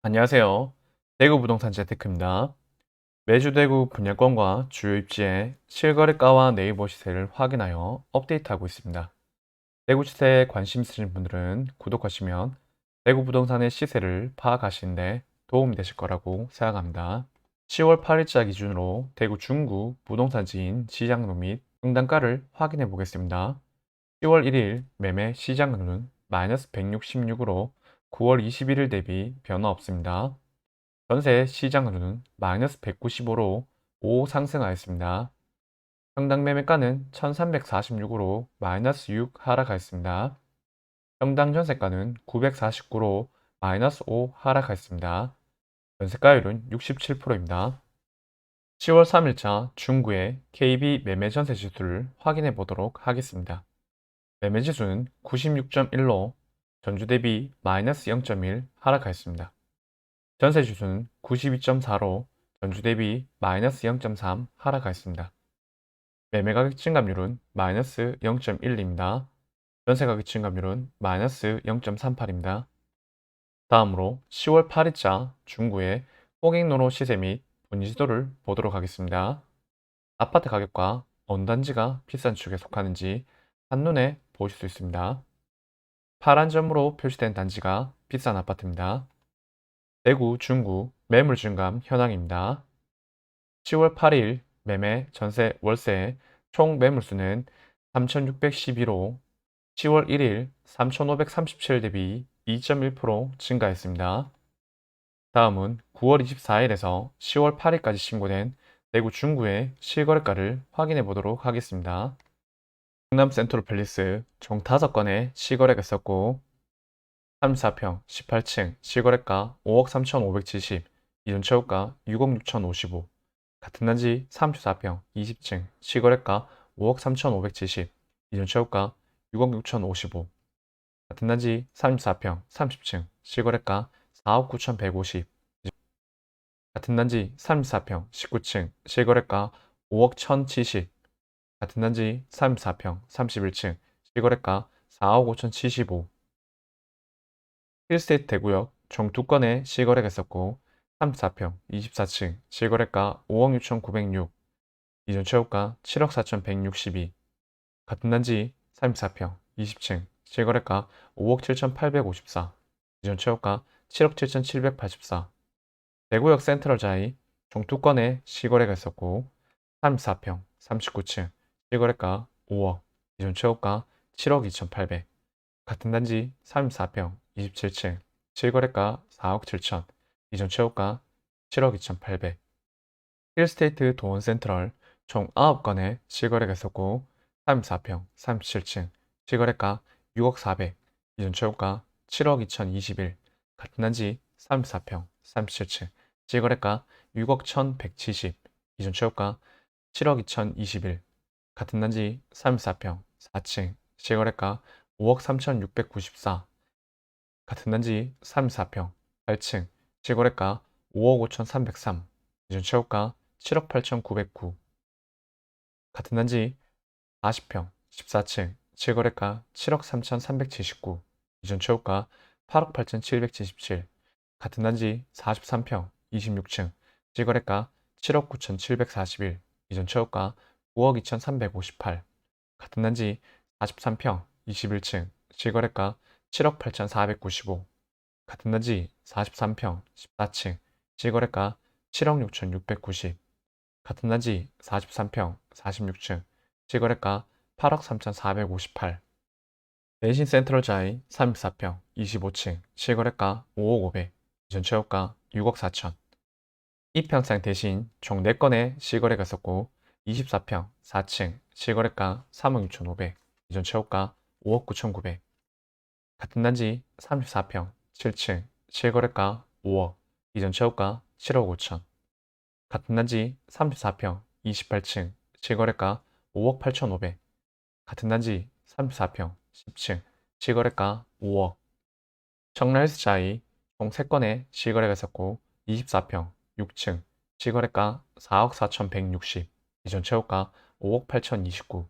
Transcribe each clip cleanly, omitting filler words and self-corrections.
안녕하세요. 대구 부동산 재테크입니다. 매주 대구 분양권과 주요 입지의 실거래가와 네이버 시세를 확인하여 업데이트하고 있습니다. 대구 시세에 관심 있으신 분들은 구독하시면 대구 부동산의 시세를 파악하시는데 도움이 되실 거라고 생각합니다. 10월 8일자 기준으로 대구 중구 부동산지인 시장로 및 평당가를 확인해 보겠습니다. 10월 1일 매매 시장로는 마이너스 166으로 9월 21일 대비 변화 없습니다. 전세 시장으로는 마이너스 195로 5 상승하였습니다. 평당 매매가는 1346으로 마이너스 6 하락하였습니다. 평당 전세가는 949로 마이너스 5 하락하였습니다. 전세가율은 67%입니다. 10월 3일자 중구의 KB 매매 전세 지수를 확인해 보도록 하겠습니다. 매매 지수는 96.1로 전주 대비 마이너스 0.1 하락하였습니다. 전세 지수는 92.4로 전주 대비 마이너스 0.3 하락하였습니다. 매매가격 증감률은 마이너스 0.1입니다. 전세가격 증감률은 마이너스 0.38입니다. 다음으로 10월 8일자 중구의 호갱노로 시세 및 분지도를 보도록 하겠습니다. 아파트 가격과 어느 단지가 비싼 축에 속하는지 한눈에 보실 수 있습니다. 파란 점으로 표시된 단지가 비싼 아파트입니다. 대구 중구 매물 증감 현황입니다. 10월 8일 매매 전세 월세 총 매물수는 3,612로 10월 1일 3,537 대비 2.1% 증가했습니다. 다음은 9월 24일에서 10월 8일까지 신고된 대구 중구의 실거래가를 확인해 보도록 하겠습니다. 경남 센트럴 팰리스 총 5건의 실거래가 있었고 34평 18층 실거래가 5억 3,570, 이전 최고가 6억 6,055, 같은 단지 34평 20층 실거래가 5억 3,570, 이전 최고가 6억 6,055, 같은 단지 34평 30층 실거래가 4억 9,150, 같은 단지 34평 19층 실거래가 5억 1,070, 같은 단지 34평 31층 실거래가 4억 5,075, 힐스테이트 대구역 총 2건의 실거래가 있었고 34평 24층 실거래가 5억 6,906, 이전 최고가 7억 4,162, 같은 단지 34평 20층 실거래가 5억 7,854, 이전 최고가 7억 7,784, 대구역 센트럴자이 총 2건의 실거래가 있었고 34평 39층 실거래가 5억, 이전 최고가 7억 2,800, 같은 단지 34평 27층 실거래가 4억 7천, 이전 최고가 7억 2,800, 힐스테이트 도원 센트럴 총 9건의 실거래가 있었고 34평 37층 실거래가 6억 400, 이전 최고가 7억 2,021, 같은 단지 34평 37층 실거래가 6억 1,170, 이전 최고가 7억 2,021, 같은 단지 34평 4층 실거래가 5억 3,694, 같은 단지 34평 8층 실거래가 5억 5,303, 이전 최고가 7억 8,909, 같은 단지 40평 14층 실거래가 7억 3,379, 이전 최고가 8억 8,777, 같은 단지 43평 26층 실거래가 7억 9,741, 이전 최고가 9억 2,358, 같은 단지 43평 21층 실거래가 7억 8,495, 같은 단지 43평 14층 실거래가 7억 6,690, 같은 단지 43평 46층 실거래가 8억 3,458, 대신 센트럴자이 34평 25층 실거래가 5억 500, 이전 최고가 6억 4천. 이평창 대신 총 4건의 실거래가 있었고 24평 4층 실거래가 3억 6,500, 이전 최고가 5억 9,900, 같은 단지 34평 7층 실거래가 5억, 이전 최고가 7억 5천, 같은 단지 34평 28층 실거래가 5억 8,500, 같은 단지 34평 10층 실거래가 5억. 청라헬스자이 총 3건의 실거래가 있었고 24평 6층 실거래가 4억 4,160, 이전 최고가 5억 8,029,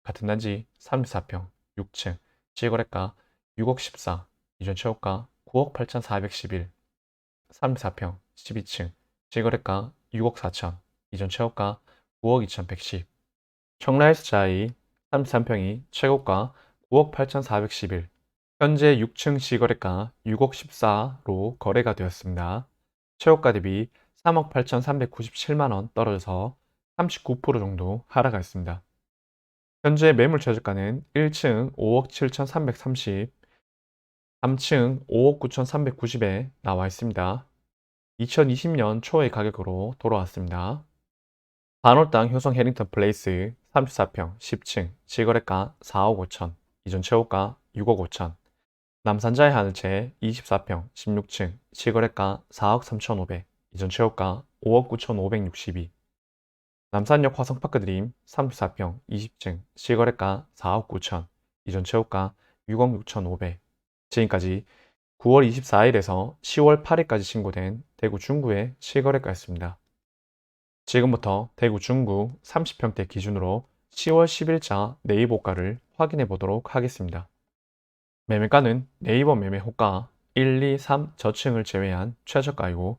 같은 단지 34평 6층 실거래가 6억 14, 이전 최고가 9억 8,411, 34평 12층 실거래가 6억 4천, 이전 최고가 9억 2,110. 청라헬스자이 33평이 최고가 9억 8,411. 현재 6층 시거래가 6억 14로 거래가 되었습니다. 최고가 대비 3억 8,397만원 떨어져서 39% 정도 하락하였습니다. 현재 매물 최저가는 1층 5억 7,330, 3층 5억 9,390에 나와 있습니다. 2020년 초의 가격으로 돌아왔습니다. 반월당 효성 해링턴 플레이스 34평 10층 실거래가 4억 5천, 이전 최고가 6억 5천. 남산자의 하늘채 24평 16층 실거래가 4억 3,500, 이전 최고가 5억 9,562. 남산역 화성파크 드림 34평 20층 실거래가 4억 9천, 이전 최고가 6억 6,500. 지금까지 9월 24일에서 10월 8일까지 신고된 대구 중구의 실거래가였습니다. 지금부터 대구 중구 30평대 기준으로 10월 10일자 네이버가를 확인해 보도록 하겠습니다. 매매가는 네이버 매매 호가 1, 2, 3 저층을 제외한 최저가이고,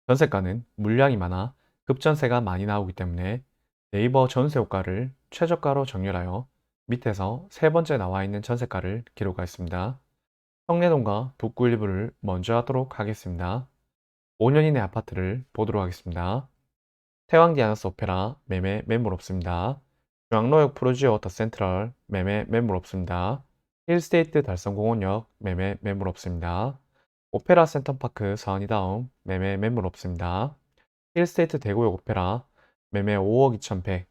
전세가는 물량이 많아 급전세가 많이 나오기 때문에 네이버 전세 호가를 최저가로 정렬하여 밑에서 세 번째 나와 있는 전세가를 기록하였습니다. 성내동과 북구 일부를 먼저 하도록 하겠습니다. 5년 이내 아파트를 보도록 하겠습니다. 태왕디아나스 오페라 매매 매물 없습니다. 중앙로역 프루지오 더 센트럴 매매 매물 없습니다. 힐스테이트 달성공원역 매매 매물 없습니다. 오페라 센터파크 서안이다움 매매 매물 없습니다. 힐스테이트 대구역 오페라 매매 5억 2,100.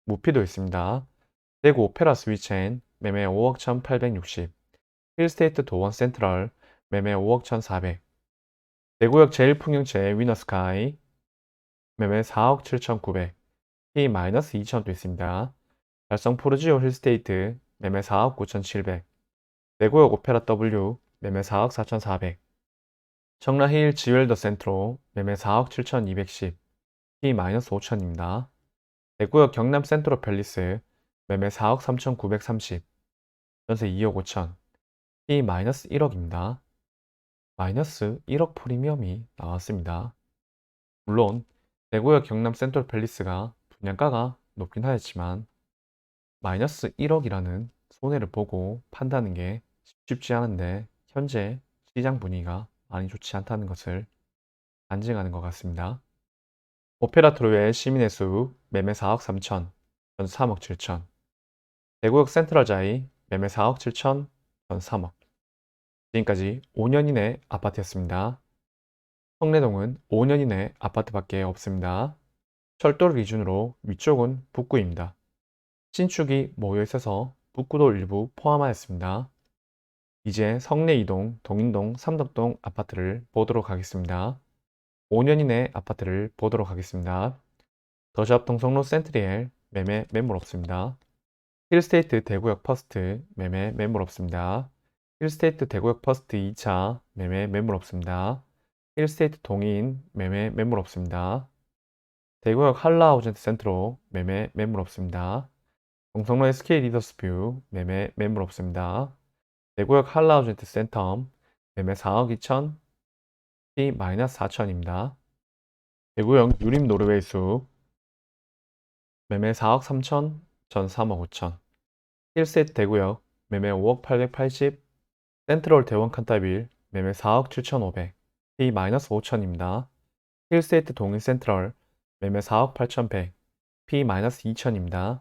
무피도 있습니다. 대구 오페라 스위첸 매매 5억 1,860. 힐스테이트 도원 센트럴 매매 5억 1,400. 대구역 제일풍경채 위너스카이 매매 4억 7,900. P-2,000도 있습니다. 달성 포르지오 힐스테이트 매매 4억 9,700. 대구역 오페라 W 매매 4억 4,400. 청라힐 지웰더 센트로 매매 4억 7,210. P-5,000입니다. 대구역 경남 센트로 팰리스 매매 4억 3,930. 전세 2억 5천. P-1억입니다. 마이너스 1억 프리미엄이 나왔습니다. 물론 대구역 경남 센트럴 팰리스가 분양가가 높긴 하였지만 마이너스 1억이라는 손해를 보고 판다는 게 쉽지 않은데, 현재 시장 분위기가 많이 좋지 않다는 것을 반증하는 것 같습니다. 오페라 트루의 시민의 수 매매 4억 3천, 전 3억 7천. 대구역 센트럴자이 매매 4억 7천, 전 3억. 지금까지 5년 이내 아파트였습니다. 성내동은 5년 이내 아파트밖에 없습니다. 철도를 기준으로 위쪽은 북구입니다. 신축이 모여 있어서 북구도 일부 포함하였습니다. 이제 성내 2동, 동인동, 삼덕동 아파트를 보도록 하겠습니다. 5년 이내 아파트를 보도록 하겠습니다. 더샵 동성로 센트리엘 매매 매물 없습니다. 힐스테이트 대구역 퍼스트 매매 매물 없습니다. 힐스테이트 대구역 퍼스트 2차 매매 매물 없습니다. 힐스테이트 동인 매매 매물 없습니다. 대구역 한라아우젠트 센트로 매매 매물 없습니다. 동성로 SK 리더스뷰 매매 매물 없습니다. 대구역 한라아우젠트 센텀 매매 4억 2천, P-4천입니다. 대구역 유림 노르웨이 숲 매매 4억 3천, 전 3억 5천. 힐셋 대구역 매매 5억 880. 센트럴 대원 칸타빌 매매 4억 7,500, P-5천입니다. 힐세이트 동인 센트럴 매매 4억 8,100, P-2천입니다.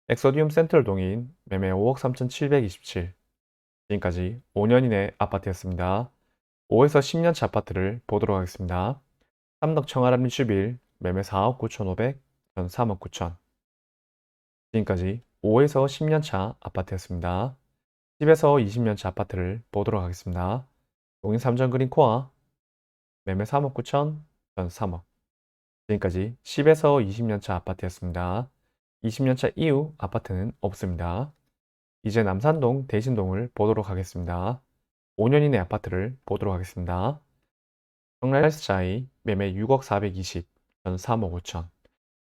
엑소디움 센트럴 동인 매매 5억 3,727. 지금까지 5년 이내 아파트였습니다. 5에서 10년차 아파트를 보도록 하겠습니다. 삼덕 청아람 리슈빌 매매 4억 9,500, 전 3억 9천. 지금까지 5에서 10년차 아파트였습니다. 10에서 20년차 아파트를 보도록 하겠습니다. 동인 삼전 그린 코아 매매 3억 9천, 전 3억. 지금까지 10에서 20년차 아파트였습니다. 20년차 이후 아파트는 없습니다. 이제 남산동 대신동을 보도록 하겠습니다. 5년 이내 아파트를 보도록 하겠습니다. 성날헬스자이 매매 6억 420, 전 3억 5천.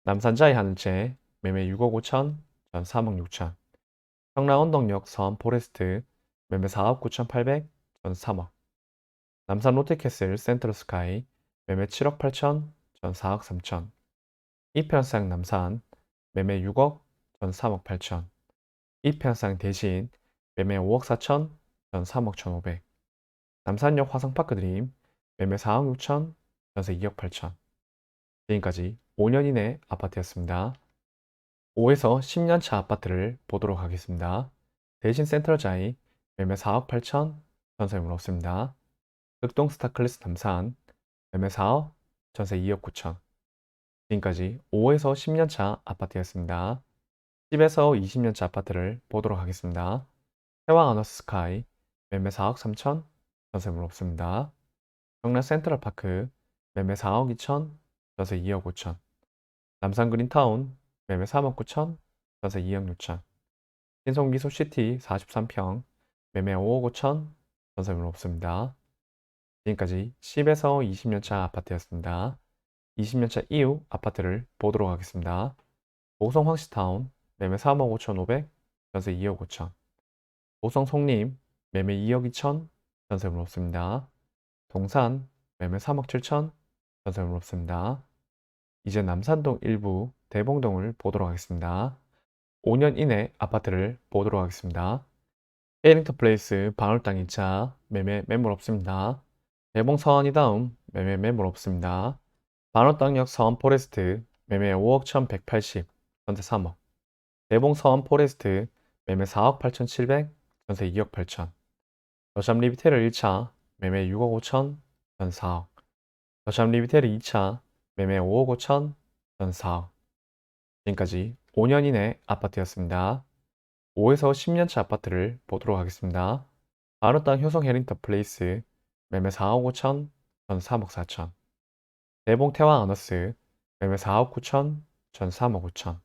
남산자이 하늘채 매매 6억 5천, 전 3억 6천. 성남언덕역 서안 포레스트 매매 4억 9,800, 전 3억. 남산 롯데캐슬 센트럴스카이 매매 7억 8천, 전 4억 3천. 이편상 남산 매매 6억, 전 3억 8천. 이편상 대신 매매 5억 4천, 전 3억 1,500. 남산역 화성파크 드림 매매 4억 6천, 전세 2억 8천. 지금까지 5년 이내 아파트였습니다. 5에서 10년 차 아파트를 보도록 하겠습니다. 대신 센트럴자이 매매 4억 8천, 전세물 없습니다. 극동 스타클래스 남산 매매 4억, 전세 2억 9천. 지금까지 5에서 10년 차 아파트였습니다. 10에서 20년 차 아파트를 보도록 하겠습니다. 해왕 아너스 스카이 매매 4억 3천, 전세물 없습니다. 경남 센트럴파크 매매 4억 2천, 전세 2억 5천. 남산 그린타운 매매 3억 9천, 전세 2억 6천. 신송 미소시티 43평 매매 5억 5천, 전세물 없습니다. 지금까지 10에서 20년 차 아파트였습니다. 20년 차 이후 아파트를 보도록 하겠습니다. 보성 황시타운 매매 3억 5천 5백, 전세 2억 5천. 보성 송림 매매 2억 2천, 전세물 없습니다. 동산 매매 3억 7천, 전세물 없습니다. 이제 남산동 일부 대봉동을 보도록 하겠습니다. 5년 이내 아파트를 보도록 하겠습니다. 에링턴 플레이스 방울땅 2차 매매 매물 없습니다. 대봉 서원이 다음 매매 매물 없습니다. 방울땅역 서원 포레스트 매매 5억 1180, 전세 3억. 대봉 서원 포레스트 매매 4억 8700, 전세 2억 8천. 더샵 리비테르 1차 매매 6억 5천, 전 4억. 더샵 리비테르 2차 매매 5억 5천, 전 4억. 지금까지 5년 이내 아파트였습니다. 5에서 10년차 아파트를 보도록 하겠습니다. 바로땅 효성 해링턴 플레이스 매매 4억 5천, 전 3억 4천. 대봉 태왕 아너스 매매 4억 9천, 전 3억 5천.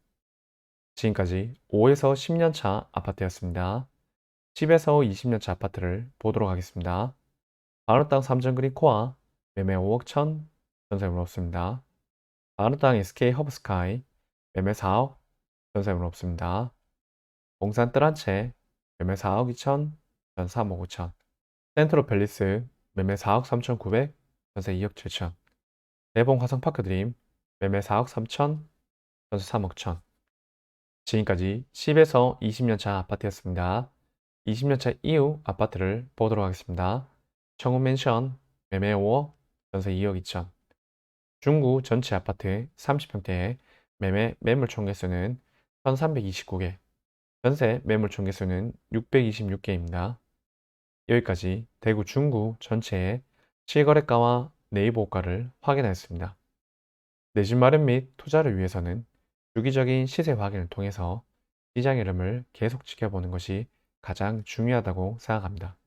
지금까지 5에서 10년차 아파트였습니다. 10에서 20년차 아파트를 보도록 하겠습니다. 바로땅 삼전그린 코아 매매 5억 천, 전세물 없습니다. 바로땅 SK 허브스카이 매매 4억, 전세물 없습니다. 봉산 뜰한채 매매 4억 2천, 전 3억 5천. 센트로 팰리스 매매 4억 3천 9백, 전세 2억 7천. 대봉 화성파크 드림 매매 4억 3천, 전세 3억 천. 지금까지 10에서 20년차 아파트였습니다. 20년차 이후 아파트를 보도록 하겠습니다. 청운 맨션 매매 5억, 전세 2억 2천. 중구 전체 아파트 30평대에 매매 매물 총 개수는 1329개, 전세 매물 총 개수는 626개입니다. 여기까지 대구 중구 전체의 실거래가와 네이버 호가를 확인하였습니다. 내 집 마련 및 투자를 위해서는 주기적인 시세 확인을 통해서 시장 흐름을 계속 지켜보는 것이 가장 중요하다고 생각합니다.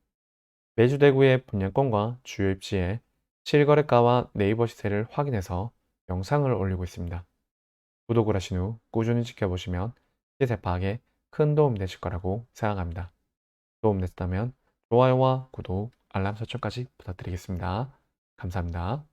매주 대구의 분양권과 주요 입지의 실거래가와 네이버 시세를 확인해서 영상을 올리고 있습니다. 구독을 하신 후 꾸준히 지켜보시면 시세 파악에 큰 도움이 되실 거라고 생각합니다. 도움 됐다면 좋아요와 구독, 알람 설정까지 부탁드리겠습니다. 감사합니다.